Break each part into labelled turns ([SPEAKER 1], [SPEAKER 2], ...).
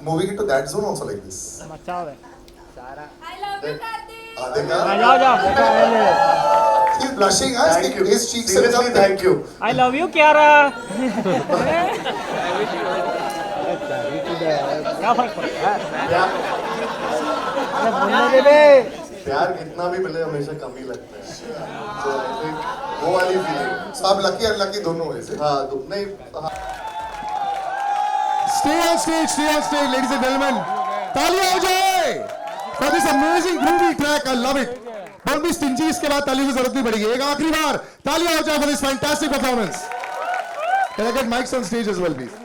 [SPEAKER 1] moving into that zone also like this.
[SPEAKER 2] मचा हुआ है
[SPEAKER 3] I love you, Kartik.
[SPEAKER 1] Adhika,
[SPEAKER 2] जाओ जाओ
[SPEAKER 1] he's blushing. Huh?
[SPEAKER 4] Thank you.
[SPEAKER 1] His cheeks are
[SPEAKER 4] Seriously,
[SPEAKER 1] jumping.
[SPEAKER 4] thank you.
[SPEAKER 2] I love you Kiara क्या फर्क पड़ता है
[SPEAKER 4] प्यार
[SPEAKER 2] अरे बोलने दे बे
[SPEAKER 4] प्यार कितना भी मिले हमेशा कम ही लगता है. So I think वो वाली फीलिंग.
[SPEAKER 1] So आप lucky and unlucky दोनों है.
[SPEAKER 4] हाँ नहीं.
[SPEAKER 5] Stay on stage, ladies and gentlemen. तालियां हो जाए for this amazing groovy track. I love it. Don't be stingy. इसके बाद तालियों की जरूरत नहीं पड़ेगी. एक आखिरी बार तालियां हो जाए for this fantastic performance. Can I get mics on stage as well, please?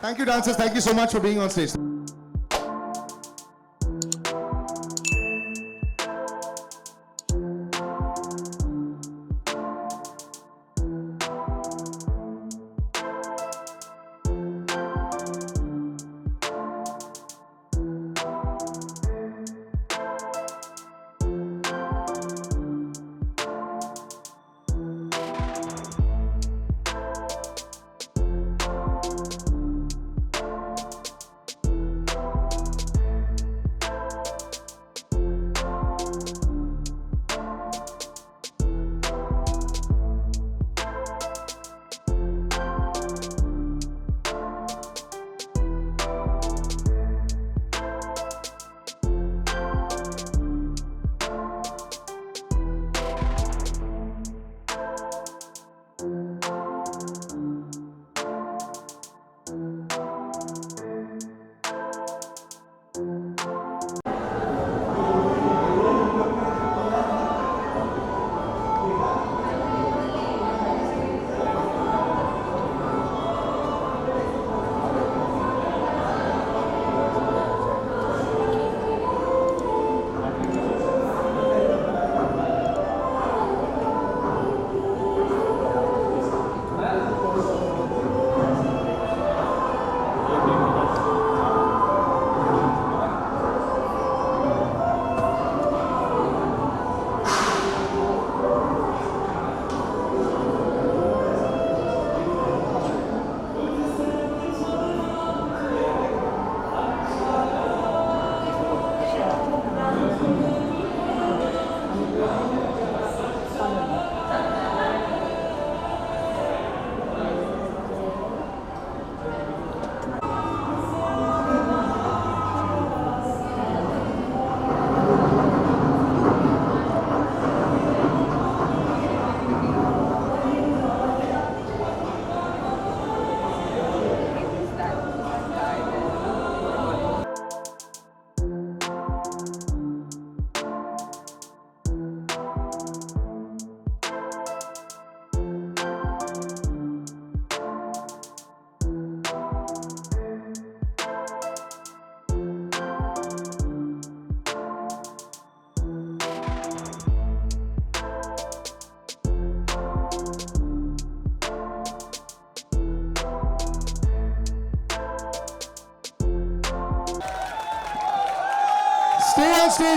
[SPEAKER 5] Thank you, dancers. Thank you so much for being on stage.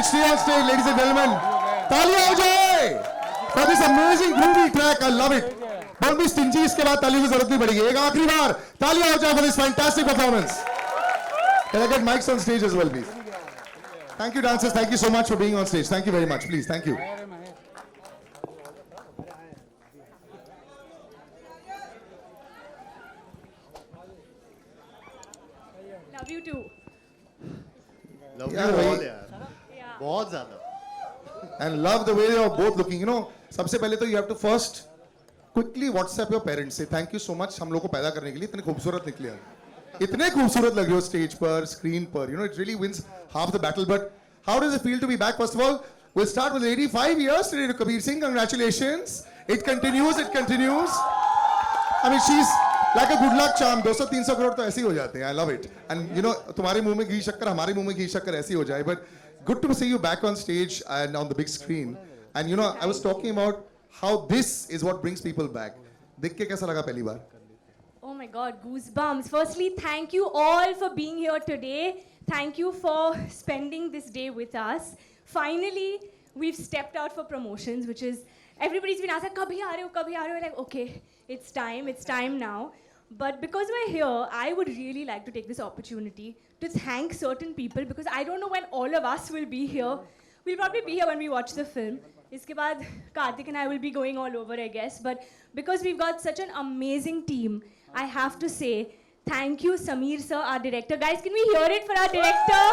[SPEAKER 5] Stay on stage, ladies and gentlemen. तालियां हो जाए for this amazing groovy track. I love it. Don't be stingy. इसके बाद तालियों की जरूरत नहीं पड़ेगी. एक आखिरी बार तालियां हो जाए for this fantastic performance. Can I get mics on stage as well, please? Thank you, dancers. Thank you so much for being on stage. Thank you very much. Please, thank you.
[SPEAKER 3] Love you too.
[SPEAKER 4] Love
[SPEAKER 5] यार
[SPEAKER 4] you
[SPEAKER 5] भाई.
[SPEAKER 4] all यार. बहुत ज़्यादा.
[SPEAKER 5] And love the way you're both looking. You know, सबसे पहले तो you have to first quickly WhatsApp your parents. Say thank you so much हम लोग को पैदा करने के लिए इतने खूबसूरत निकले हैं. इतने खूबसूरत लग रहे हो स्टेज पर, स्क्रीन पर. You know, it really wins half the battle. But how does it feel to be back? First of all, we'll start with 85 years today to Kabir Singh. Congratulations. It continues. I mean, she's like a good luck charm. 200-300 crore तो ऐसे ही हो जाते हैं. I love it. And you know, तुम्हारे मुंह में घी शक्कर, हमारे मुंह में घी शक्कर ऐसे ही हो जाए. But good to see you back on stage and on the big screen. And you know, I was talking about how this is what brings people back. देख के कैसा लगा पहली बार?
[SPEAKER 3] Oh my God, goosebumps. Firstly, thank you all for being here today. Thank you for spending this day with us. Finally, we've stepped out for promotions, which is, everybody's been asking, kabhi aa rahe ho? Like, okay, it's time now. But because we're here, I would really like to take this opportunity to thank certain people because I don't know when all of us will be here. We'll probably be here when we watch the film. Iske baad, Karthik and I will be going all over, I guess. But because we've got such an amazing team, I have to say thank you, Sameer sir, our director. Guys, can we hear it for our director?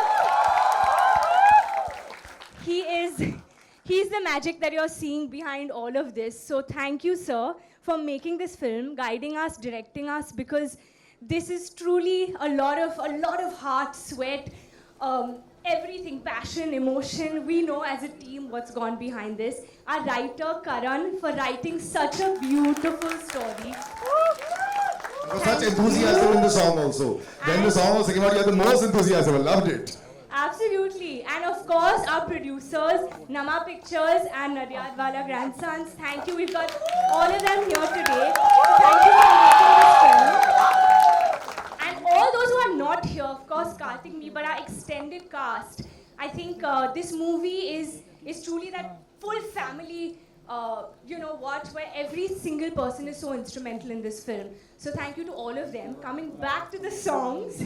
[SPEAKER 3] He's the magic that you're seeing behind all of this. So thank you, sir, for making this film, guiding us, directing us, because this is truly a lot of heart, sweat, everything, passion, emotion. We know as a team what's gone behind this. Our writer, Karan, for writing such a beautiful story.
[SPEAKER 5] There was such enthusiasm in the song also. When the song was singing out, you had the most enthusiasm. I loved it.
[SPEAKER 3] Absolutely. And of course, our producers, Nama Pictures and Nadyadwala Grandsons. Thank you. We've got all of them here today. So thank you for making this film. And all those who are not here, of course, Karthik, me, but our extended cast. I think this movie is truly that full family, where every single person is so instrumental in this film. So thank you to all of them. Coming back to the songs,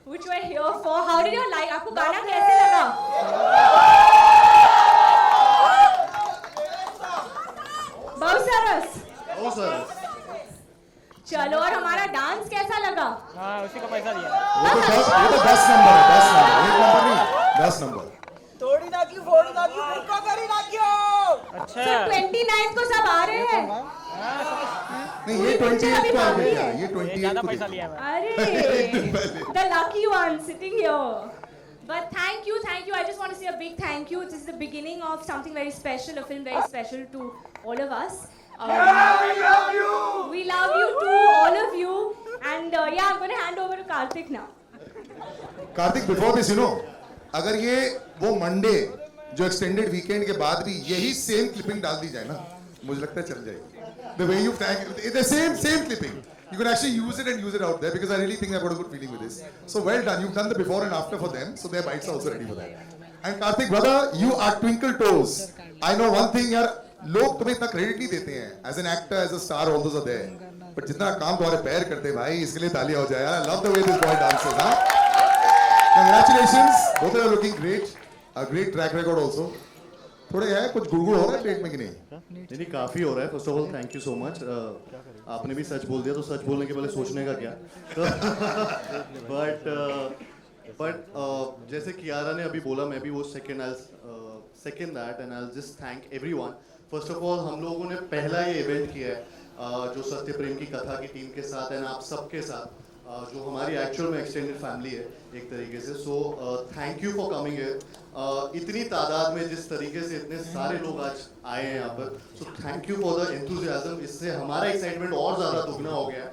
[SPEAKER 3] which we're here for. How did you like? आपको गाना कैसे लगा? बहुत सरस.
[SPEAKER 4] बहुत सरस.
[SPEAKER 3] चलो और हमारा dance कैसा लगा?
[SPEAKER 2] हाँ उसी का पैसा दिया
[SPEAKER 5] वो तो 10 नंबर है, 10 नंबर, एक नंबर नहीं, 10 नंबर.
[SPEAKER 6] थोड़ी ना क्यों, फोड़ी ना क्यों, मुक्का करी ना क्यों?
[SPEAKER 2] अच्छा
[SPEAKER 3] So 29 को सब आ रहे हैं.
[SPEAKER 5] नहीं ये 28 को आ गया, ये
[SPEAKER 2] ये
[SPEAKER 5] 28
[SPEAKER 2] ज्यादा
[SPEAKER 5] को
[SPEAKER 2] पैसा
[SPEAKER 5] देखो.
[SPEAKER 2] लिया है
[SPEAKER 3] अरे, the lucky one sitting here. But thank you. I just want to say a big thank you. This is the beginning of something very special, a film very special to all of us. We love you. We love you too, all of you. And I'm going to hand over to Karthik now.
[SPEAKER 5] Kartik before this अगर ये वो Monday जो extended weekend के बाद भी यही same clipping डाल दी जाए ना, मुझे लगता है चल जाएगी. The way you thank, the same clipping. You can actually use it and use it out there because I really think I've got a good feeling with this. So well done. You've done the before and after for them, so their bites are also ready for that. And Karthik brother, you are twinkle toes. I know one thing यार, लोग तुम्हें इतना credit नहीं देते हैं. As an actor, as a star, all those are there. But जितना काम तुम्हारे पैर करते हैं भाई, इसके लिए तालियां हो जाए यार. I love the way this boy dances, huh? Congratulations, both of you are looking great. A great track record also. थोड़े है कुछ गुड़गुड़ हो रहा है पेट में कि नहीं?
[SPEAKER 4] नहीं काफ़ी हो रहा है. First of all thank you so much. आपने भी सच बोल दिया तो सच बोलने के पहले सोचने का क्या. बट जैसे कियारा ने अभी बोला, मैं भी वो second that and I will just thank everyone. First of all हम लोगों ने पहला ये इवेंट किया है जो सत्य प्रेम की कथा की टीम के साथ एंड आप सबके साथ, जो हमारी एक्चुअल में एक्सटेंडेड फैमिली है एक तरीके से. सो thank you for coming here. इतनी तादाद में जिस तरीके से इतने सारे लोग आज आए हैं यहाँ पर, सो thank you for the enthusiasm. इससे हमारा एक्साइटमेंट और ज़्यादा दुगना हो गया है.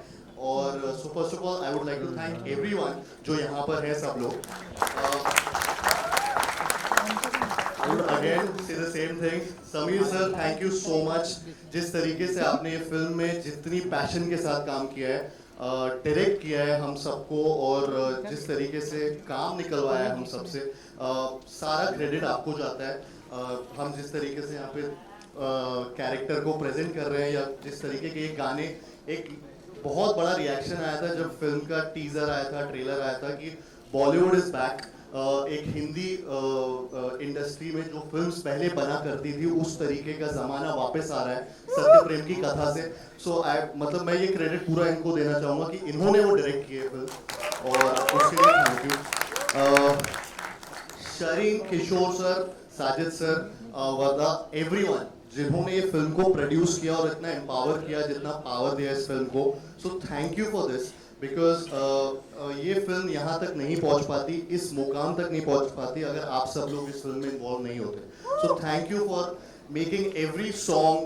[SPEAKER 4] और so first of all I would like to thank everyone जो यहाँ पर है सब लोग. अगेन से the same thing. Sameer sir thank you so much. जिस तरीके से आपने ये फिल्म में जितनी पैशन के साथ काम किया है, डायरेक्ट किया है हम सबको, और जिस तरीके से काम निकलवाया है हम सबसे, सारा क्रेडिट आपको जाता है. हम जिस तरीके से यहाँ पे कैरेक्टर को प्रेजेंट कर रहे हैं, या जिस तरीके के ये गाने, एक बहुत बड़ा रिएक्शन आया था जब फिल्म का टीजर आया था, ट्रेलर आया था कि बॉलीवुड इज बैक. एक हिंदी इंडस्ट्री में जो फिल्म्स पहले बना करती थी उस तरीके का ज़माना वापस आ रहा है सत्य प्रेम की कथा से. सो मतलब मैं ये क्रेडिट पूरा इनको देना चाहूँगा कि इन्होंने वो डायरेक्ट किए फिल्म, और उसके लिए thank you. Shareen, Kishor sir, Sajid sir, Warda, everyone जिन्होंने ये फिल्म को प्रोड्यूस किया और इतना एम्पावर किया, जितना पावर दिया इस फिल्म को. सो thank you for this because ये फिल्म यहाँ तक नहीं पहुँच पाती, इस मुकाम तक नहीं पहुँच पाती अगर आप सब लोग इस फिल्म में इन्वॉल्व नहीं होते. So thank you for making every song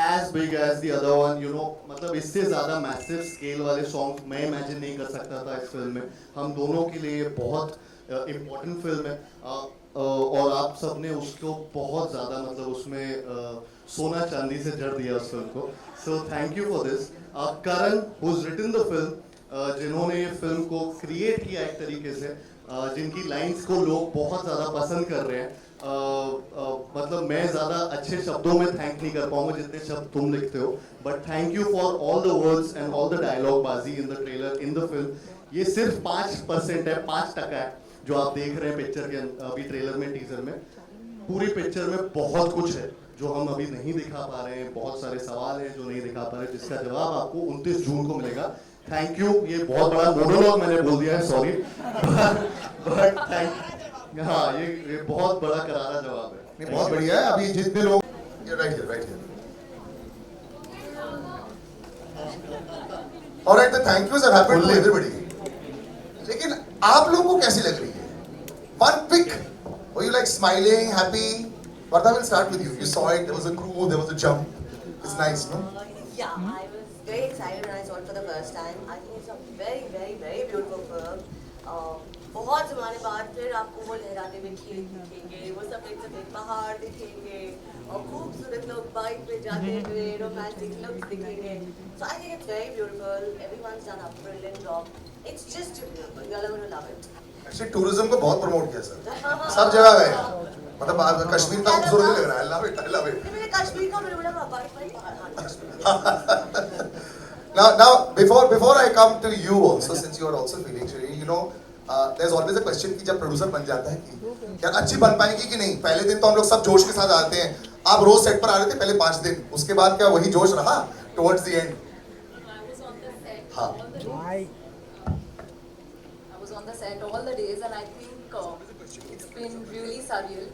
[SPEAKER 4] as big as the other one. You know, मतलब इससे ज़्यादा मैसिव स्केल वाले सॉन्ग मैं इमेजिन नहीं कर सकता था इस फिल्म में. हम दोनों के लिए बहुत इम्पोर्टेंट फिल्म है, और आप सब ने उसको बहुत ज़्यादा, मतलब उसमें सोना चांदी से जड़ दिया उस फिल्म को. सो thank you for this. Karan, who's written the film, जिन्होंने ये फिल्म को क्रिएट किया एक तरीके से, जिनकी लाइंस को लोग बहुत ज़्यादा पसंद कर रहे हैं। मतलब मैं ज़्यादा अच्छे शब्दों में थैंक नहीं कर पाऊंगा जितने शब्द तुम लिखते हो, but thank you for all the words and all the dialogue बाजी in the trailer, in the film. ये सिर्फ 5% है, 5% है जो आप देख रहे हैं पिक्चर के अभी ट्रेलर में, टीजर में। पूरी पिक्चर में बहुत कुछ है जो हम अभी नहीं दिखा पा रहे हैं, बहुत सारे सवाल हैं जो नहीं दिखा पा रहे, जिसका जवाब आपको 29 जून को मिलेगा। थैंक यू, ये बहुत बड़ा मोनोलॉग मैंने बोल दिया है, सॉरी, बट थैंक, हाँ ये बहुत बड़ा करारा जवाब है।
[SPEAKER 5] नहीं, बहुत बढ़िया है। अभी जितने लोग
[SPEAKER 1] Right here. All right, the thank yous have happened to everybody. लेकिन आप लोगों को कैसी लग रही है? One pick. Were you like smiling, happy? Vardha, will start with you. You saw it. There was a crew. There was a jump. It's nice, no?
[SPEAKER 7] Yeah, I was very excited when I saw it for the first time. I think it's a very, very, very beautiful film. बहुत ज़माने बाद फिर आपको वो लहराते हुए खेल दिखेंगे, वो सफ़ेद पहाड़ दिखेंगे और खूबसूरत लोग बाइक पे जाते हुए रोमांटिक लुक्स दिखेंगे. So I think it's very beautiful. Everyone's done a brilliant job. It's just beautiful. You're going to love it.
[SPEAKER 1] Actually, tourism को बहुत प्रमोट किया सर. सब जगह गए. मतलब कश्मीर का खूबसूरत लग रहा है. I love it. I love it.
[SPEAKER 7] मैंने कश्मीर का मैंने बोला bike
[SPEAKER 1] Now, before I come to you also, since you are also feeling Shri, you know, there's always a question कि जब प्रोड्यूसर बन जाता है कि क्या अच्छी बन पाएगी कि नहीं. पहले दिन तो हम लोग सब जोश के साथ आते हैं. आप रोज सेट पर आ रहे थे पहले 5 दिन, उसके बाद क्या वही जोश रहा towards the end? हाँ.
[SPEAKER 8] I was on the set all the days, and I think it's been really surreal.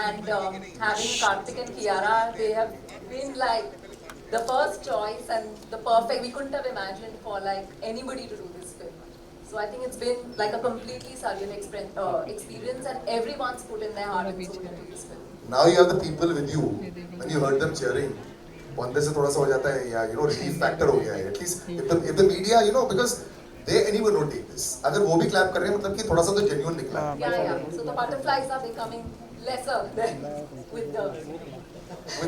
[SPEAKER 8] And having Karthik and Kiara, they have been like the first choice and the perfect. We couldn't have imagined for like anybody to do this film. So I think it's been like a completely surreal experience, and everyone's put in their heart and soul into this film.
[SPEAKER 1] Now you have the people with you. When you heard them cheering, अंदर से थोड़ा सा हो जाता है या relief factor हो गया है. At least if the media, because they anyone would take this. अगर वो भी clap कर रहे हैं मतलब कि थोड़ा सा तो genuine निकला.
[SPEAKER 8] Yeah. So the butterflies are becoming lesser than with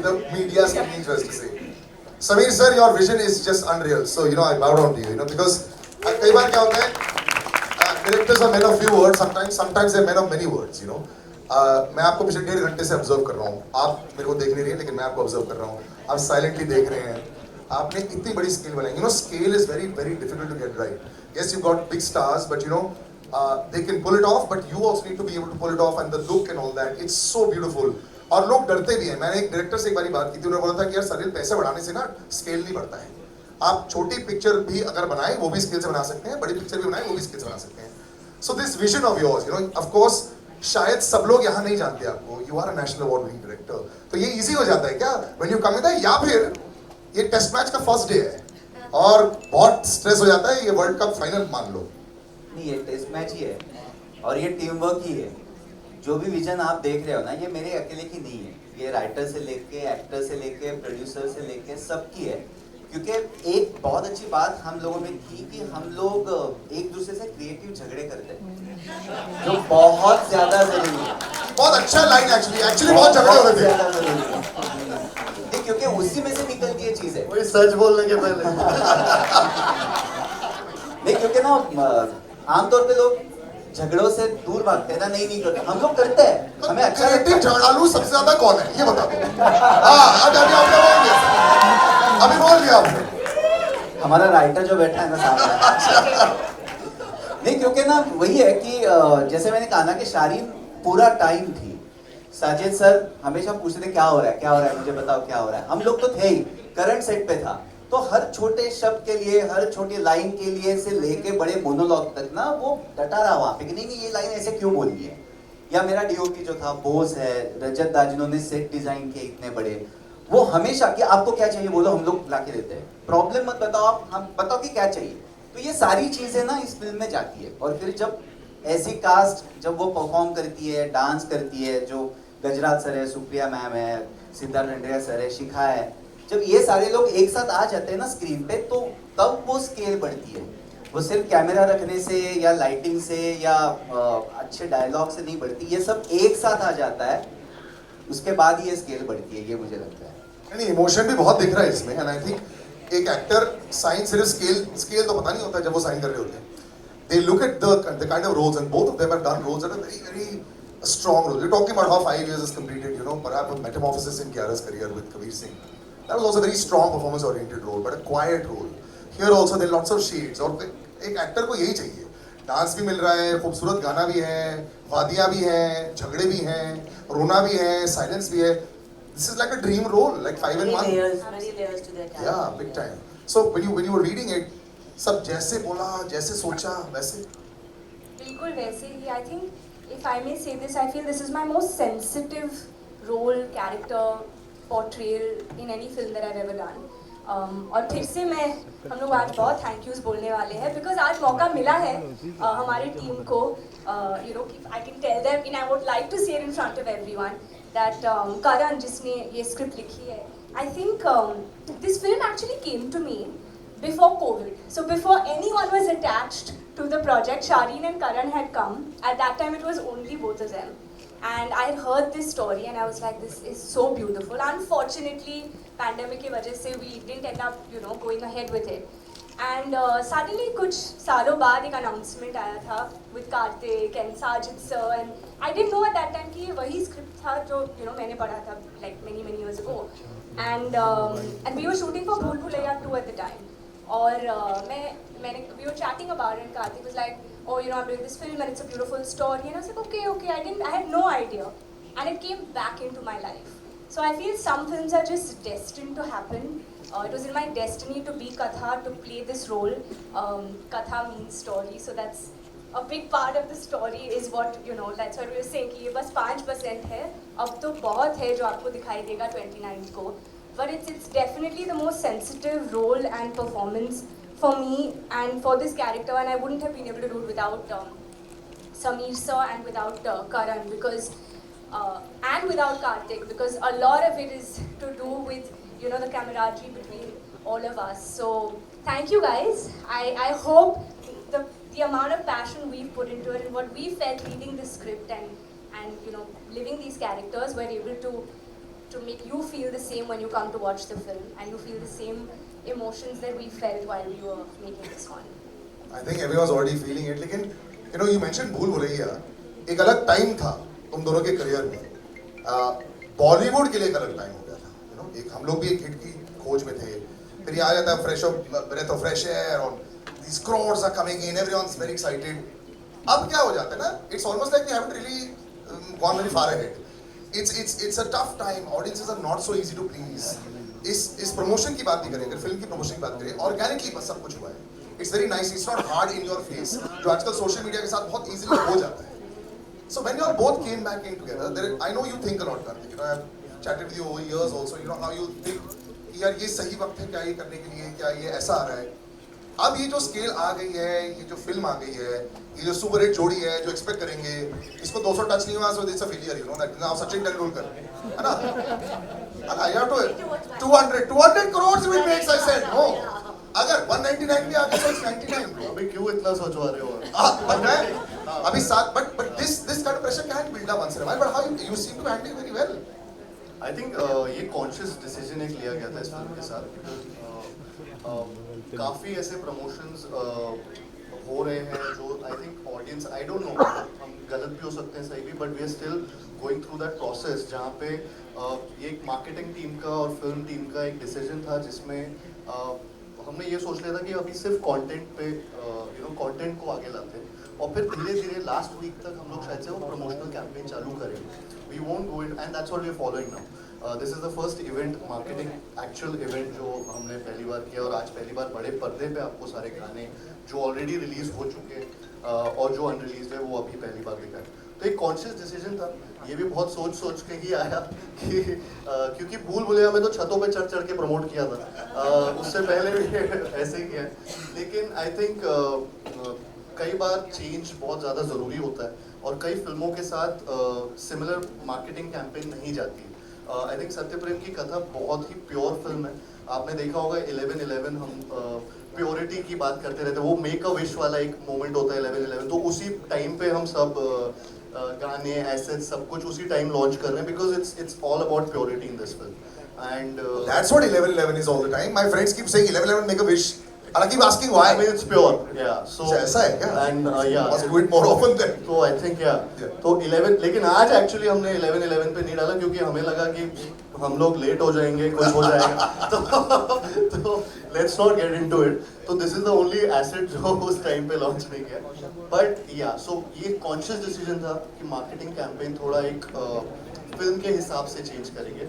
[SPEAKER 8] the
[SPEAKER 1] media screenings, as to say. Sameer sir, your vision is just unreal. So I bow down to you. Because कई बार क्या होता है, directors are men of few words. Sometimes they're men of many words. मैं आपको पिछले 1.5 घंटे से observe कर रहा हूँ. आप मेरे को देख नहीं रही हैं, लेकिन मैं आपको ऑब्जर्व कर रहा हूँ. आप साइलेंटली देख रहे हैं. आपने इतनी बड़ी स्केल बनाई. Scale is very, very difficult to get right. Yes, you've got big stars, but they can pull it off. But you also need to be able to pull it off, and the look and all that. It's so beautiful. और लोग डरते भी हैं. मैंने एक director से एक बारी बात की थी, उन्होंने बोला था कि यार सरिल पैसे बढ़ाने से ना स्केल नहीं बढ़ता है. आप छोटी पिक्चर भी अगर बनाएं वो भी स्केल से बना सकते हैं, बड़ी पिक्चर भी बनाएं वो भी स्केल से बना सकते हैं. So this vision of yours, of course शायद सब लोग यहाँ नहीं जानते आपको. You are a national award winning director. तो ये इजी हो जाता है क्या व्हेन यू कम इन, या फिर ये टेस्ट मैच का फर्स्ट डे है और बहुत स्ट्रेस हो जाता है, ये वर्ल्ड कप फाइनल मान लो.
[SPEAKER 9] नहीं, ये टेस्ट मैच ही है और ये टीम वर्क ही है. जो भी विजन आप देख रहे हो ना, ये मेरे अकेले की नहीं है. ये राइटर से लेके, एक्टर से लेके, प्रोड्यूसर से लेके सबकी है. क्योंकि एक बहुत अच्छी बात हम लोगों में थी कि हम लोग एक दूसरे से क्रिएटिव झगड़े करते हैं, जो बहुत ज्यादा जरूरी है.
[SPEAKER 1] बहुत अच्छा लाइन एक्चुअली बहुत झगड़े हो रहे थे.
[SPEAKER 9] क्योंकि उसी में से निकलती है चीजें.
[SPEAKER 4] वही सच बोलने के पहले.
[SPEAKER 9] नहीं, क्योंकि ना आमतौर पे लोग झगड़ों से दूर भागते हैं ना. नहीं करते, हम लोग करते हैं. हमें अच्छा लगता है.
[SPEAKER 1] झगड़ालू सबसे ज्यादा कौन है ये बता दो. अभी बोल दिया आपने.
[SPEAKER 9] हमारा राइटर जो बैठा है ना सामने. नहीं, क्योंकि ना वही है कि जैसे मैंने कहा ना कि शारीन पूरा टाइम थी. साजिद सर हमेशा पूछते थे क्या हो रहा है, मुझे बताओ क्या हो रहा है. हम लोग तो थे ही, करंट सेट पे था, तो हर छोटे शब्द के लिए, हर छोटी लाइन के लिए से लेके बड़े मोनोलॉग तक ना वो डटा रहा वहाँ पे कि नहीं ये लाइन ऐसे क्यों बोली है. या मेरा डीओपी जो था बोस है, रजत दा, जिन्होंने सेट डिजाइन किए इतने बड़े, वो हमेशा कि आपको क्या चाहिए बोलो, हम लोग ला के देते हैं. प्रॉब्लम मत बताओ आप, हम बताओ कि क्या चाहिए. तो ये सारी चीजें ना इस फिल्म में जाती है. और फिर जब ऐसी कास्ट जब वो परफॉर्म करती है, डांस करती है, जो गजराज सर है, सुप्रिया मैम है, सिद्धार्थ रंडेरिया सर है, शिखा है, जब ये सारे लोग एक साथ आ जाते हैं ना स्क्रीन पे, तो तब वो स्केल बढ़ती है. वो सिर्फ कैमरा रखने से या लाइटिंग से या अच्छे डायलॉग से नहीं बढ़ती. ये सब एक साथ आ जाता है, उसके बाद ये स्केल बढ़ती है. ये मुझे लगता है.
[SPEAKER 1] नहीं, इमोशन भी बहुत दिख रहा है इसमें. एंड आई थिंक एक एक्टर साइन सिर्फ स्केल तो पता नहीं होता जब वो साइन कर रहे होते हैं. They look at the kind of roles, and both of them have done roles that are very, very strong roles. You're talking about how 5 years is completed, you know, perhaps a metamorphosis in Kiara's career with Kabir Singh. That was also a very strong performance-oriented role, but a quiet role. Here also there are lots of shades. और एक actor को यही चाहिए. Dance भी मिल रहा है, खूबसूरत गाना भी है, वादियाँ भी हैं, झगड़े भी हैं, रोना भी है, साइलेंस भी है. This is like a dream role, like 5 in 1.
[SPEAKER 7] Many layers to their character.
[SPEAKER 1] Yeah, big time. So when you were reading it, सब जैसे बोला, जैसे सोचा, वैसे.
[SPEAKER 3] बिल्कुल वैसे ही. I think if I may say this, I feel this is my most sensitive role, character, portrayal in any film that I've ever done. और फिर से हम लोग आज बहुत थैंक यूज़ बोलने वाले हैं बिकॉज आज मौका मिला है हमारी टीम को you know I can tell them and I would like to say in front of everyone that Karan जिसने ये स्क्रिप्ट लिखी है I think this film actually came to me before COVID. So before anyone was attached to the project, Shireen and Karan had come. At that time, it was only both of them. And I had heard this story and I was like, this is so beautiful. Unfortunately, pandemic की वजह से we didn't end up, you know, going ahead with it. And suddenly कुछ सालों बाद एक announcement आया था with Karthik and Sajid sir and I didn't know at that time कि ये वही script था जो you know मैंने पढ़ा था like many years ago. And we were shooting for Bhool Bhulaiya 2 at the time. और मैंने we were chatting about it and Karthik was like, oh you know I'm doing this film and it's a beautiful story and I was like okay I had no idea and it came back into my life. So I feel some films are just destined to happen. It was in my destiny to be Katha, to play this role. Katha means story, so that's a big part of the story is what you know. That's what we were saying कि ये बस 5% है. अब तो बहुत है जो आपको दिखाई देगा 29th को. But it's definitely the most sensitive role and performance for me and for this character, and I wouldn't have been able to do it without Sameer sir and without Karan because and without Karthik because a lot of it is to do with you know the camaraderie between all of us. So thank you guys. I hope the amount of passion we've put into it and what we felt reading the script and you know living these characters were able to make you feel the same when you come to watch the film and you feel the same emotions that we felt while we were making this one.
[SPEAKER 1] I think everyone's already feeling it. लेकिन you know you mentioned भूल भुलैया एक अलग time था तुम दोनों के career में. बॉलीवुड के लिए एक अलग टाइम हो गया था. You know एक हम लोग भी एक हिट की खोज में थे. फिर ये आ जाता है breath of fresh air और these crores are coming in, everyone's very excited. अब क्या हो जाता है ना? It's almost like we haven't really gone very far ahead. It's a tough time. Audiences are not so easy to please. इस promotion की बात नहीं करें, अगर फिल्म की प्रमोशन की बात करें, ऑर्गेनिकली बस सब कुछ हुआ है. It's very nice. It's not hard in your face. जो आजकल सोशल मीडिया के साथ बहुत easily हो जाता है. So when you all both came back in together, I know you think a lot, Karthik. You know, I've chatted with you over years also. You know how you think कि यार ये सही वक्त है क्या ये करने के लिए, क्या ये ऐसा आ रहा है. अब ये जो स्केल आ गई है, ये जो फिल्म आ गई है, ये जो सुपर हिट जोड़ी है, जो एक्सपेक्ट करेंगे, इसको 200 टच नहीं हुआ, so it's a failure, you know that. Now Sachin Tendulkar, है ना? You have to 200 crores will make, I said. No, अगर 199 भी आ गया तो it's 99.
[SPEAKER 4] अभी क्यों इतना सोचवा रहे हो?
[SPEAKER 1] But मैं अभी साथ, but this kind of pressure can build up once in a while. But how you seem to handle it very well.
[SPEAKER 4] I think ये conscious decision एक लिया गया था इस फिल्म के साथ. काफ़ी ऐसे प्रमोशंस हो रहे हैं जो I think audience I don't know हम गलत भी हो सकते हैं सही भी but we are still going through that process जहाँ पे ये एक मार्केटिंग टीम का और फिल्म टीम का एक डिसीजन था जिसमें हमने ये सोच लिया था कि अभी सिर्फ कंटेंट पे यू नो कंटेंट को आगे लाते हैं और फिर धीरे धीरे लास्ट वीक तक हम लोग शायद से वो प्रमोशनल कैंपेन चालू करेंगे. We won't go it and that's what we are following now. This is the first event marketing actual event जो हमने पहली बार किया और आज पहली बार बड़े पर्दे पे आपको सारे गाने जो ऑलरेडी रिलीज हो चुके और जो अनरिलीज है वो अभी पहली बार दिखाए. तो एक कॉन्शियस डिसीजन था. ये भी बहुत सोच के ही आया कि क्योंकि भूल भुलैया में तो छतों पे चढ़ के प्रमोट किया था. उससे पहले भी ऐसे ही किया. लेकिन आई थिंक कई बार चेंज बहुत ज़्यादा ज़रूरी होता है और कई फिल्मों के साथ सिमिलर मार्केटिंग कैंपेन नहीं जाती. आई थिंक सत्यप्रेम की कथा बहुत ही प्योर फिल्म है. आपने देखा होगा 11/11 हम प्योरिटी की बात करते रहते हैं. वो मेक अ विश वाला एक मोमेंट होता है 11/11. तो उसी टाइम पे हम सब गाने ऐसे सब कुछ उसी टाइम लॉन्च कर रहे हैं because it's all about purity in this film. and
[SPEAKER 1] That's what 11/11 is all the time. My friends keep saying 11/11 make a wish. And I keep asking why.
[SPEAKER 4] I mean it's pure, yeah. So
[SPEAKER 1] अच्छा, ऐसा है क्या?
[SPEAKER 4] and yeah.
[SPEAKER 1] Must do it more often then.
[SPEAKER 4] तो I think yeah. तो 11 लेकिन आज actually हमने 11/11 पे नहीं डाला क्योंकि हमें लगा कि हम लोग लेट हो जाएंगे, कुछ हो जाएगा तो let's not get into it. तो this is the only asset जो उस टाइम पे लॉन्च नहीं किया. बट या सो ये कॉन्शियस डिसीजन था कि मार्केटिंग कैंपेन थोड़ा एक फिल्म के हिसाब से चेंज करेंगे.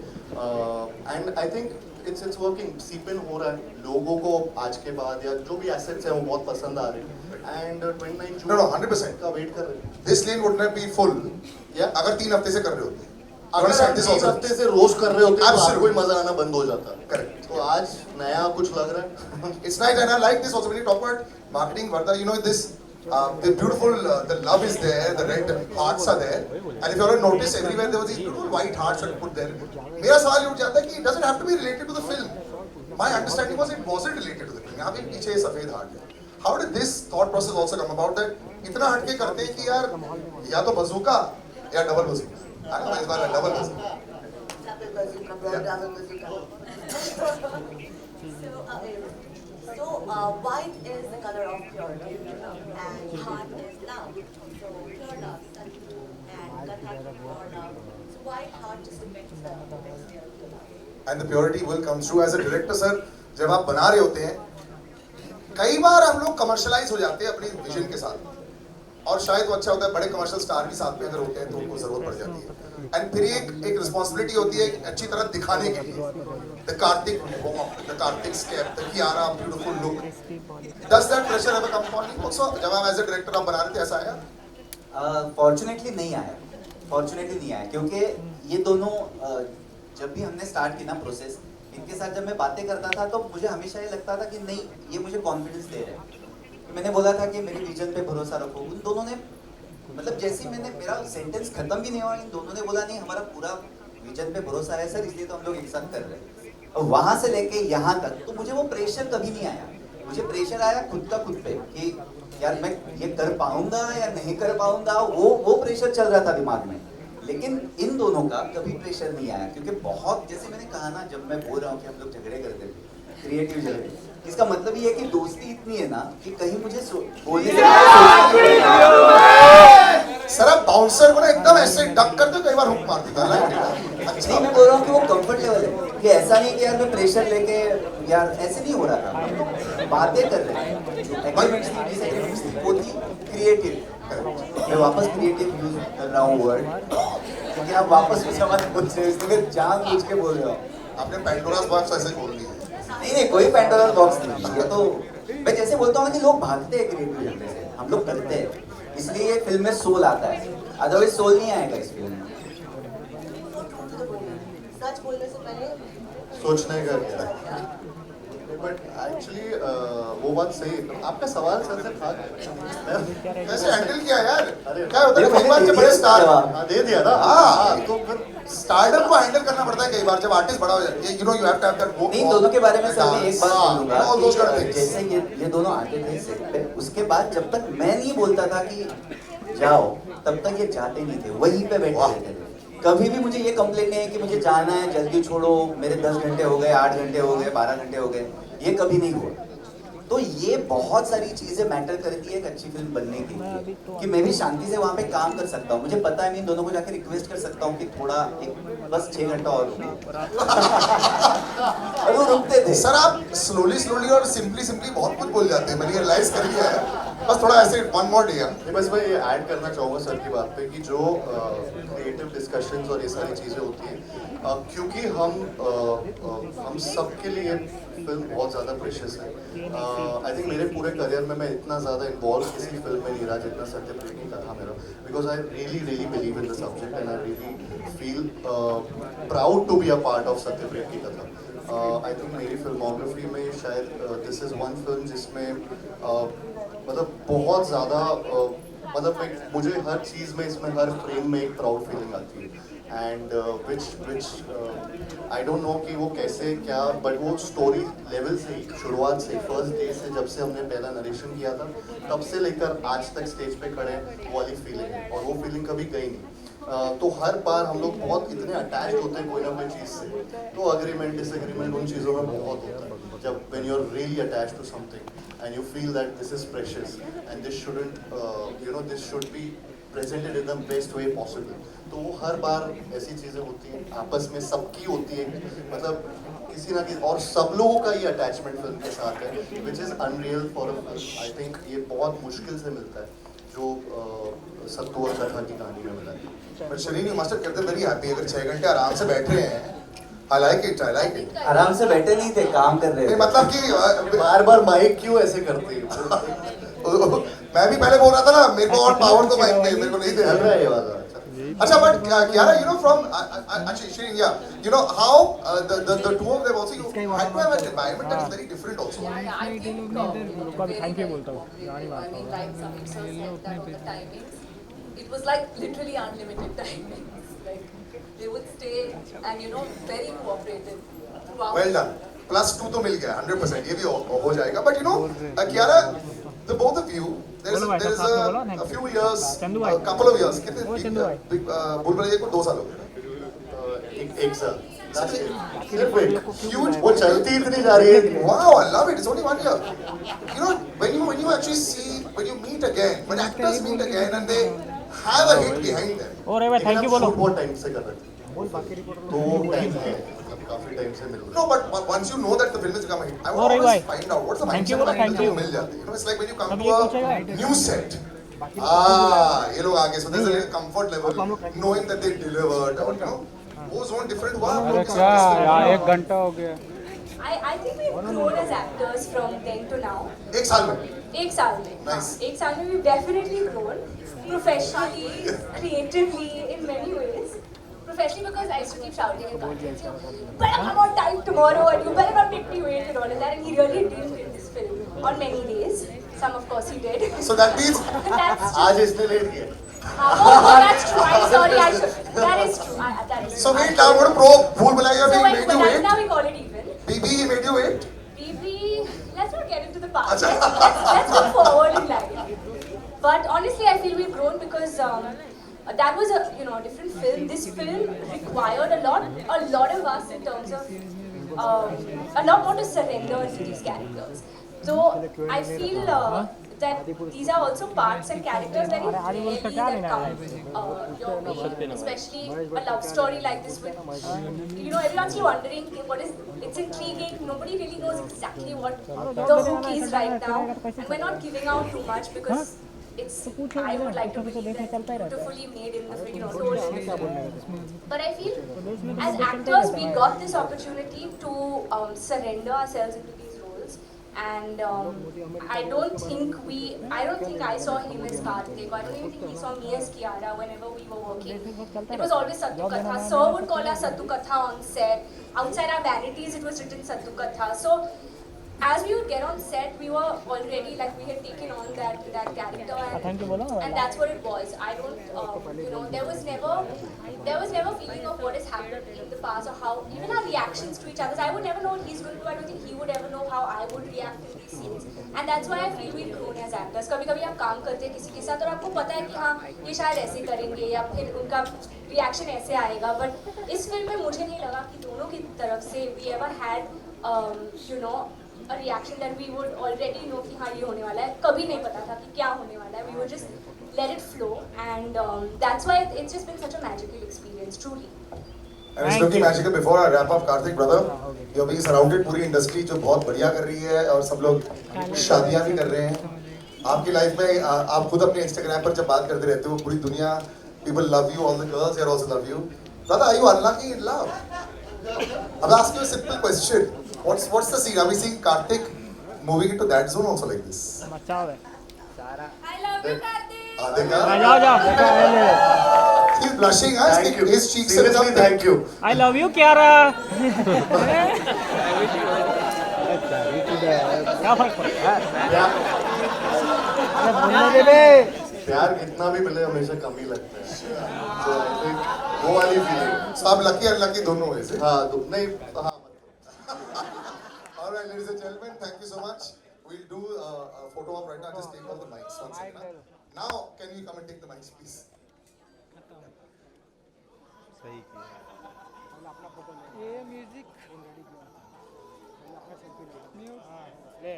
[SPEAKER 4] And I think it's working. सीप इन हो रहा है, लोगों को आज के बाद या जो भी एसेट्स हैं वो बहुत पसंद आ रहे हैं. And 29 June
[SPEAKER 1] No, 100%.
[SPEAKER 4] का वेट कर रहे हैं.
[SPEAKER 1] This lane would not be full.
[SPEAKER 4] Yeah.
[SPEAKER 1] अगर 3 हफ्ते से कर रहे होते.
[SPEAKER 4] अगर
[SPEAKER 1] Understand
[SPEAKER 4] आप
[SPEAKER 1] this
[SPEAKER 4] 3
[SPEAKER 1] also.
[SPEAKER 4] हफ्ते से रोज कर रहे होते तो
[SPEAKER 1] Absolutely.
[SPEAKER 4] आपको ही मजा आना बंद हो जाता.
[SPEAKER 1] Correct.
[SPEAKER 4] तो आज नया कुछ लग रहा है.
[SPEAKER 1] It's nice, and I like this also when you talk about marketing. Vardha, you know this. The beautiful, the love is there, the red hearts are there, and if you ever notice everywhere there was these beautiful white hearts that put there. मेरा सवाल ये उठ जाता है कि it doesn't have to be related to the film. My understanding was it wasn't related to the film. यहाँ पे पीछे सफेद हार्ट है. How did this thought process also come about that इतना हटके करते हैं कि यार या तो बज़ूका या double bazooka. I don't know, इस बार double bazooka.
[SPEAKER 7] Double bazooka, bro, double bazooka. So, white is the color of purity, and heart is love. So, pure love, Sattu, and Katha pure love. So, white heart just depicts the best year of the life.
[SPEAKER 1] And the purity will come through as a director, sir. जब आप बना रहे होते हैं, कई बार हम लोग commercialise हो जाते हैं अपनी विजन के साथ, और शायद वो अच्छा होता है बड़े कमर्शियल स्टार भी साथ में अगर होते हैं तो उनको जरूरत पड़ जाती है. एंड फिर एक रिस्पॉन्सिबिलिटी होती है अच्छी तरह दिखाने के लिए. The Kartik walk, the Kartik step, the Kiara beautiful look. Does that pressure ever come on you also जब आप एज अ डायरेक्टर आप बना रहे थे, ऐसा आया?
[SPEAKER 9] फॉर्चुनेटली नहीं आया. फॉर्चुनेटली नहीं आया क्योंकि ये दोनों जब भी हमने स्टार्ट की ना प्रोसेस, इनके साथ जब मैं बातें करता था तो मुझे हमेशा ये लगता था कि नहीं, ये मुझे कॉन्फिडेंस दे रहे हैं. मैंने बोला था कि मेरे विजन पे भरोसा रखो. उन दोनों ने मतलब जैसे ही मैंने, मेरा सेंटेंस खत्म भी नहीं हुआ, इन दोनों ने बोला नहीं हमारा पूरा विजन पे भरोसा है सर, इसलिए तो हम लोग एक साथ कर रहे हैं. और वहां से लेके यहाँ तक तो मुझे वो प्रेशर कभी नहीं आया. मुझे प्रेशर आया खुद का खुद पे कि यार मैं ये कर पाऊंगा या नहीं कर पाऊंगा. वो प्रेशर चल रहा था दिमाग में. लेकिन इन दोनों का कभी प्रेशर नहीं आया क्योंकि बहुत, जैसे मैंने कहा ना, जब मैं बोल रहा हूँ कि हम लोग झगड़े करते थे, क्रिएटिव झगड़े, इसका मतलब ये है कि दोस्ती इतनी है ना कि कहीं मुझे बोलने
[SPEAKER 1] सर आप बाउंसर को ना एकदम ऐसे डक करते कई बार हुक मार देता है.
[SPEAKER 9] नहीं, मैं बोल रहा हूँ कि वो कंफर्ट लेवल है कि ऐसा नहीं कि यार मैं प्रेशर लेके, यार ऐसे नहीं हो रहा था. बातें कर रहे हैं, एग्रीमेंट्स थी, डिसएग्रीमेंट्स थी, वो थी क्रिएटिव. मैं वापस क्रिएटिव यूज कर रहा हूँ वर्ड क्योंकि आप वापस उस सवाल पूछ रहे हो, इसलिए जानबूझ के बोल रहे हो.
[SPEAKER 1] आपने पैंडोरास बॉक्स ऐसे खोल दिया.
[SPEAKER 9] नहीं, कोई पैंडोरा बॉक्स नहीं. ये तो मैं जैसे बोलता हूँ ना कि लोग भागते हैं क्रिएटिव जनरे से, हम लोग करते हैं, इसलिए ये फिल्म में सोल आता है. अदरवाइज सोल नहीं आएगा इस फिल्म में.
[SPEAKER 7] सच बोलने से पहले
[SPEAKER 4] सोचने का. बट एक्चुअली वो बात सही है. आपका सवाल सर से था
[SPEAKER 1] कैसे हैंडल किया यार?
[SPEAKER 4] अरे
[SPEAKER 1] क्या होता है कई बार जब बड़े स्टार,
[SPEAKER 4] दे दिया ना.
[SPEAKER 1] हाँ.
[SPEAKER 4] तो फिर
[SPEAKER 1] स्टारडम को हैंडल करना पड़ता है कई बार जब आर्टिस्ट बड़ा हो जाता है. You know you have to have that वो.
[SPEAKER 9] नहीं, दोनों के बारे में सर मैं एक बात बोलूंगा
[SPEAKER 1] all those kind of
[SPEAKER 9] कि
[SPEAKER 1] things.
[SPEAKER 9] जैसे ये दोनों आते थे सेट पे, उसके बाद जब तक मैं नहीं बोलता था कि जाओ, तब तक ये जाते नहीं थे, वहीं पे बैठे रहते थे. कभी भी मुझे ये कंप्लेंट नहीं है कि मुझे जाना है, जल्दी छोड़ो, मेरे 10 घंटे हो गए, 8 घंटे हो गए, 12 घंटे हो गए. ये कभी नहीं हुआ. तो ये बहुत सारी चीजें मैटर करती है एक अच्छी फिल्म बनने के लिए कि मैं भी शांति से वहाँ पे काम कर सकता हूँ. मुझे पता है मैं इन दोनों को जाके रिक्वेस्ट कर सकता हूँ कि थोड़ा एक बस 6 घंटा और रुको. और वो रुकते थे.
[SPEAKER 1] सर आप स्लोली और सिंपली बहुत कुछ बोल जाते हैं. मैंने रियलाइज कर लिया है. बस थोड़ा ऐसे वन मोर डे.
[SPEAKER 4] बस मैं ये ऐड करना चाहूँगा सर की बात पे कि जो क्रिएटिव डिस्कशंस और ये सारी चीज़ें होती हैं, क्योंकि हम सब के लिए फिल्म बहुत ज़्यादा प्रेशियस है. आई थिंक मेरे पूरे करियर में मैं इतना ज़्यादा इन्वॉल्व किसी फिल्म में नहीं रहा जितना सत्यप्रेमी का था मेरा. Because I really believe in the subject and I really feel proud to be a part of Satyapremi का था. आई थिंक मेरी फिल्मोग्राफी में शायद दिस इज़ वन फिल्म जिसमें मतलब बहुत ज़्यादा मतलब मुझे हर चीज़ में, इसमें हर फ्रेम में एक प्राउड फीलिंग आती है. And which I don't no कि वो कैसे क्या, बट वो स्टोरी लेवल से ही, शुरुआत से, फर्स्ट डे से, जब से हमने पहला नरेशन किया था तब से लेकर आज तक स्टेज पे खड़े हैं, वो वाली फीलिंग है. और वो फीलिंग कभी गई नहीं. तो हर बार हम लोग बहुत इतने अटैच होते हैं कोई ना कोई चीज़ से, तो अग्रीमेंट डिसएग्रीमेंट उन चीज़ों में बहुत होता है। जब when you're really attached to something and you feel that this is precious and this shouldn't this should be presented in the best way possible, तो वो हर बार ऐसी चीज़ें होती हैं, आपस में सबकी होती है, मतलब किसी ना किसी, और सब लोगों का ये अटैचमेंट फिल्म के साथ है, which is unreal for a film. I think ये बहुत मुश्किल से मिलता है जो सत्तू और कथा की कहानी में मिला है।
[SPEAKER 1] But Shareen, you must have kept them very happy. अगर 6 घंटे आराम से बैठ रहे हैं, आई लाइक इट।
[SPEAKER 9] आराम से बैठे नहीं थे, काम कर रहे
[SPEAKER 1] नहीं
[SPEAKER 9] थे।
[SPEAKER 1] मतलब कि
[SPEAKER 4] बार बार माइक क्यों ऐसे करते हैं?
[SPEAKER 1] मैं भी पहले बोल रहा था ना, मेरे को और पावर तो माइक नहीं, मेरे को नहीं दे
[SPEAKER 4] चल रहा है ये वाला।
[SPEAKER 1] अच्छा, but Kiara, you know, from actually, Shirin, yeah, you know how the two of them also, you had to have an environment that is very different also.
[SPEAKER 8] Yeah, I think
[SPEAKER 2] thank you बोलता हूँ।
[SPEAKER 8] I mean, like Samir sir said that on the timings, it was like literally unlimited timings. Like they would stay and very cooperative throughout.
[SPEAKER 1] Well done. +2 तो मिल गया 100%, ये भी हो जाएगा. But you know, Kiara, the both of you, there is a few years, a couple of years, कितने भूल भुलैया को 2 साल हो गए।
[SPEAKER 4] एक साल, सिर्फ एक, huge, वो चलती इतनी जा रही है।
[SPEAKER 1] Wow, I love it. It's only 1 year. You know, when you actually see, when you meet again, when actors meet again and they have a hit behind them.
[SPEAKER 2] और भाई थैंक यू बोलो।
[SPEAKER 4] बहुत टाइम से कर रहे थे, तो time है, काफी टाइम से मिल रहे हैं।
[SPEAKER 1] No, but once you know that the film is become a hit, I
[SPEAKER 2] Oh,
[SPEAKER 1] will
[SPEAKER 2] right,
[SPEAKER 1] always find out what's the
[SPEAKER 2] Thank you,
[SPEAKER 1] mindset behind
[SPEAKER 2] thank
[SPEAKER 1] it,
[SPEAKER 2] you.
[SPEAKER 1] मिल जाती है. You know, it's like when you come
[SPEAKER 2] अब
[SPEAKER 1] to
[SPEAKER 2] ये
[SPEAKER 1] a
[SPEAKER 2] पूछेगा।
[SPEAKER 1] new set. ये लोग आगे, so there's a little comfort level, knowing that they delivered, or you know, वो zone different हुआ. हम लोग के साथ इस तरह
[SPEAKER 2] यार 1 घंटा हो गया।
[SPEAKER 3] I think we've grown as actors from then to now.
[SPEAKER 1] एक साल में.
[SPEAKER 3] एक साल में,
[SPEAKER 1] Nice.
[SPEAKER 3] एक साल में we've definitely grown professionally, creatively, in many ways. Professionally, because I used to keep shouting at Karthik, you better come on time tomorrow and you better not make me wait and all of that, and he really did in this film on many days. Some of course he did.
[SPEAKER 1] So that means
[SPEAKER 3] That's just,
[SPEAKER 4] आज इसने late किया।
[SPEAKER 3] that's true. I'm sorry. That is true. That is true.
[SPEAKER 1] so wait now, what pro भूल Bhulaiyaa
[SPEAKER 3] So
[SPEAKER 1] भी
[SPEAKER 3] wait,
[SPEAKER 1] made
[SPEAKER 3] but
[SPEAKER 1] you
[SPEAKER 3] that's
[SPEAKER 1] wait.
[SPEAKER 3] now we call it even.
[SPEAKER 1] BB he made you wait.
[SPEAKER 3] BB, let's not get into the past. Let's look forward in life. But honestly, I feel we've grown because that was a different film. This film required a lot of us in terms of a lot more to surrender into these characters. So I feel that these are also parts and characters very rarely that come your way, especially a love story like this with, everyone's still wondering it's intriguing, nobody really knows exactly what the hook is right now, and we're not giving out too much because I would like to believe that beautifully made in the story. But I feel as actors we got this opportunity to surrender ourselves into these roles. And I don't think I saw him as Karthik, or I don't even think he saw me as Kiara whenever we were working. It was always Sattu Katha. Sir would call us Sattu Katha on set. Outside our vanities, it was written Sattu Katha. So as we would get on set, we were already like we had taken on that character, and that's what it was. I don't, there was never feeling of what has happened in the past or how even our reactions to each other. I would never know what he's going to do. I don't think he would ever know how I would react in these scenes, and that's why I feel we've grown as actors. कभी-कभी आप काम करते हैं किसी के साथ और आपको पता है कि हाँ ये शायद ऐसे करेंगे या फिर उनका रिएक्शन ऐसे आएगा, बट इस फिल्म में मुझे नहीं लगा कि दोनों की तरफ से we ever had a reaction that we would already know कि हाँ ये होने वाला है. कभी नहीं पता था कि क्या होने वाला है. We would just let it flow, and that's why it's just been such a magical experience, truly.
[SPEAKER 1] And it's looking magical. Before I wrap up, Karthik brother, you're being surrounded पूरी इंडस्ट्री जो बहुत बढ़िया कर रही है और सब लोग शादियां भी कर रहे हैं. आपकी लाइफ में आप खुद अपने इंस्टाग्राम पर जब बात करते रहते हो, पूरी दुनिया, people love you, all the girls here also love you. Brother, are you unlucky in love? I'll ask you a simple question. What's the scene? Are we seeing Karthik moving into that zone also like this?
[SPEAKER 2] अच्छा है।
[SPEAKER 3] I love you, Karthik.
[SPEAKER 1] देखा?
[SPEAKER 2] जाओ।
[SPEAKER 1] He's blushing, huh?
[SPEAKER 4] Thank you.
[SPEAKER 1] His cheeks are
[SPEAKER 4] Seriously,
[SPEAKER 1] jumping.
[SPEAKER 4] thank you.
[SPEAKER 2] I love you, Kiara। क्या फर्क पड़ता है? अरे बोलने दे बे।
[SPEAKER 4] प्यार कितना भी मिले हमेशा कम ही लगता है। So I think वो वाली feeling।
[SPEAKER 1] So आप lucky unlucky दोनों हुए से?
[SPEAKER 4] हाँ, नहीं, हाँ।
[SPEAKER 1] All right, ladies and gentlemen, thank you so much. We'll do a photo op right now. Just take all the mics. 1 second. Now, can you come and take the mics, please?
[SPEAKER 2] सही किया
[SPEAKER 6] ये music ले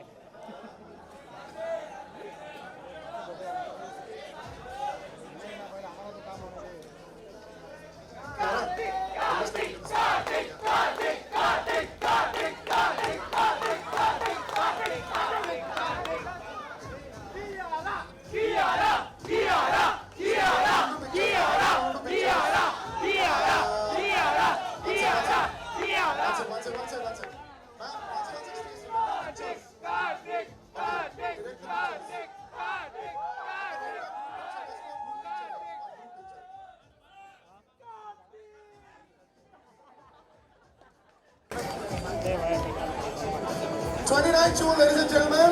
[SPEAKER 1] June, ladies and gentlemen.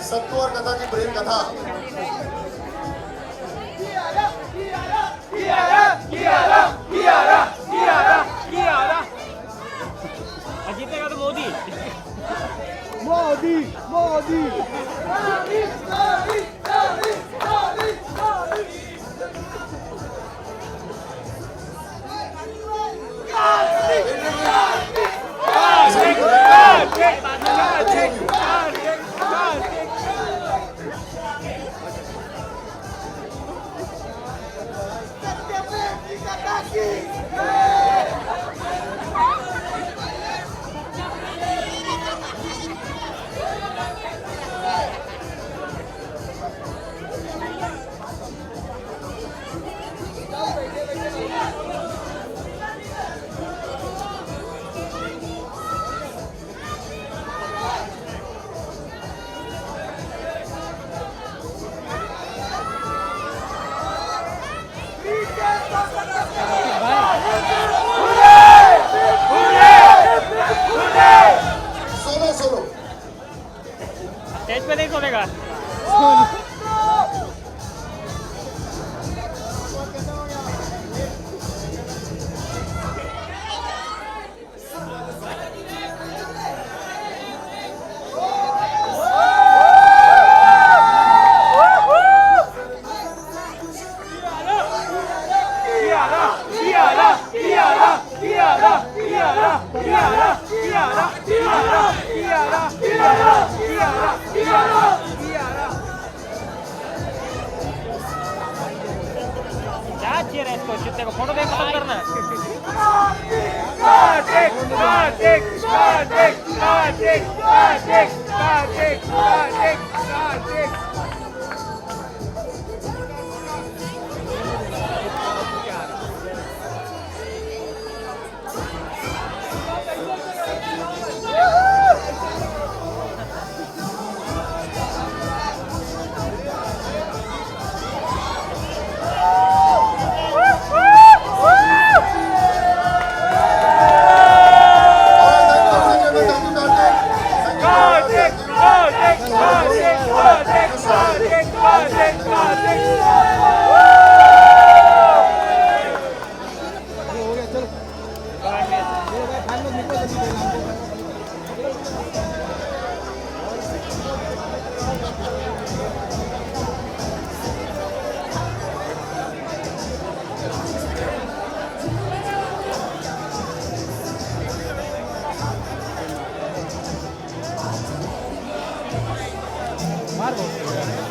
[SPEAKER 1] सत्तू और कथा की प्रेम कथा.
[SPEAKER 6] जीतेगा तो मोदी मोदी मोदी
[SPEAKER 1] सोलो
[SPEAKER 6] स्टेज पे नहीं सोनेगा क्या चाहिए रहा इसको चित्ते को फोटो देख खत्म करना मार